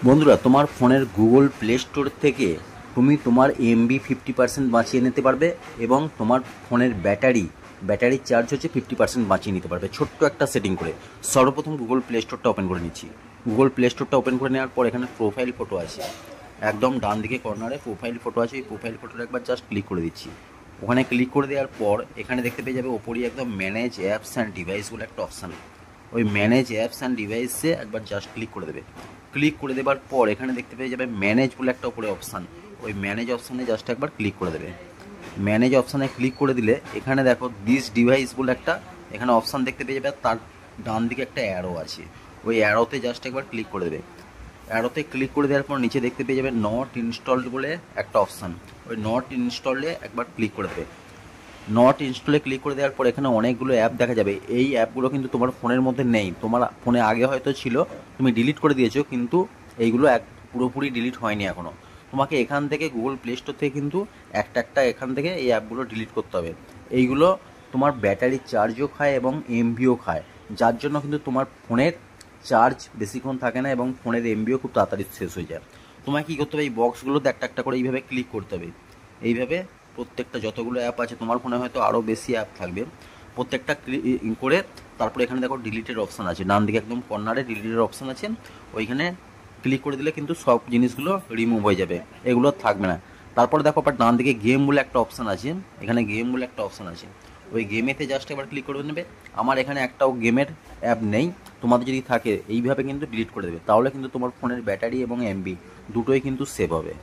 বন্ধুরা, তোমার ফোনের গুগল প্লে স্টোর থেকে তুমি তোমার এমবি 50% বাঁচিয়ে নিতে পারবে এবং তোমার ফোনের ব্যাটারির চার্জ হচ্ছে 50% বাঁচিয়ে নিতে পারবে ছোট্ট একটা সেটিং করে। সর্বপ্রথম গুগল প্লে স্টোরটা ওপেন করে নিচ্ছি। গুগল প্লে স্টোরটা ওপেন করে নেওয়ার পর এখানে প্রোফাইল ফটো আছে, একদম ডান দিকে কর্নারে প্রোফাইল ফটো আছে। এই প্রোফাইল ফটোটা একবার জাস্ট ক্লিক করে দিচ্ছি। ওখানে ক্লিক করে দেওয়ার পর এখানে দেখতে পেয়ে যাবে ওপরই একদম ম্যানেজ অ্যাপস অ্যান্ড ডিভাইস বলে একটা অপশান। ওই ম্যানেজ অ্যাপস অ্যান্ড ডিভাইসে একবার জাস্ট ক্লিক করে দেবে। ক্লিক করে দেওয়ার পর এখানে দেখতে পেয়ে যাবে ম্যানেজ বলে একটা উপরে অপশান। ওই ম্যানেজ অপশানে জাস্ট একবার ক্লিক করে দেবে। ম্যানেজ অপশানে ক্লিক করে দিলে এখানে দেখো দিস ডিভাইস বলে একটা এখানে অপশান দেখতে পেয়ে যাবে। তার ডান দিকে একটা অ্যারো আছে, ওই অ্যারোতে জাস্ট একবার ক্লিক করে দেবে। অ্যারোতে ক্লিক করে দেওয়ার পর নিচে দেখতে পেয়ে যাবে নট ইনস্টলড বলে একটা অপশান। ওই নট ইনস্টলে একবার ক্লিক করে দেবে। নট ইনস্টলে ক্লিক করে দেওয়ার পর এখানে অনেকগুলো অ্যাপ দেখা যাবে। এই অ্যাপগুলো কিন্তু তোমার ফোনের মধ্যে নেই, তোমার ফোনে আগে হয়তো ছিল, তুমি ডিলিট করে দিয়েছো, কিন্তু এইগুলো পুরোপুরি ডিলিট হয়নি এখনও। তোমাকে এখান থেকে গুগল প্লে স্টোর থেকে কিন্তু একটা এখান থেকে এই অ্যাপগুলো ডিলিট করতে হবে। এইগুলো তোমার ব্যাটারির চার্জও খায় এবং এমবিও খায়, যার জন্য কিন্তু তোমার ফোনের চার্জ বেশিক্ষণ থাকে না এবং ফোনের এমবিও খুব তাড়াতাড়ি শেষ হয়ে যায়। তোমায় কী করতে হবে, এই বক্সগুলোতে একটা করে এইভাবে ক্লিক করতে হবে। এইভাবে প্রত্যেকটা যতগুলো অ্যাপ আছে, তোমার ফোনে হয়তো আরও বেশি অ্যাপ থাকবে, প্রত্যেকটা করে তারপরে এখানে দেখো ডিলিটের অপশান আছে, ডান দিকে একদম কর্নারে ডিলিটের অপশান আছে। ওইখানে ক্লিক করে দিলে কিন্তু সব জিনিসগুলো রিমুভ হয়ে যাবে, এগুলো থাকবে না। তারপরে দেখো আবার ডান দিকে গেম বলে একটা অপশান আছে, এখানে গেম বলে একটা অপশান আছে। ওই গেমেতে জাস্ট এবার ক্লিক করে নেবে। আমার এখানে একটাও গেমের অ্যাপ নেই, তোমাদের যদি থাকে এইভাবে কিন্তু ডিলিট করে দেবে, তাহলে কিন্তু তোমার ফোনের ব্যাটারি এবং এমবি দুটোই কিন্তু সেভ হবে।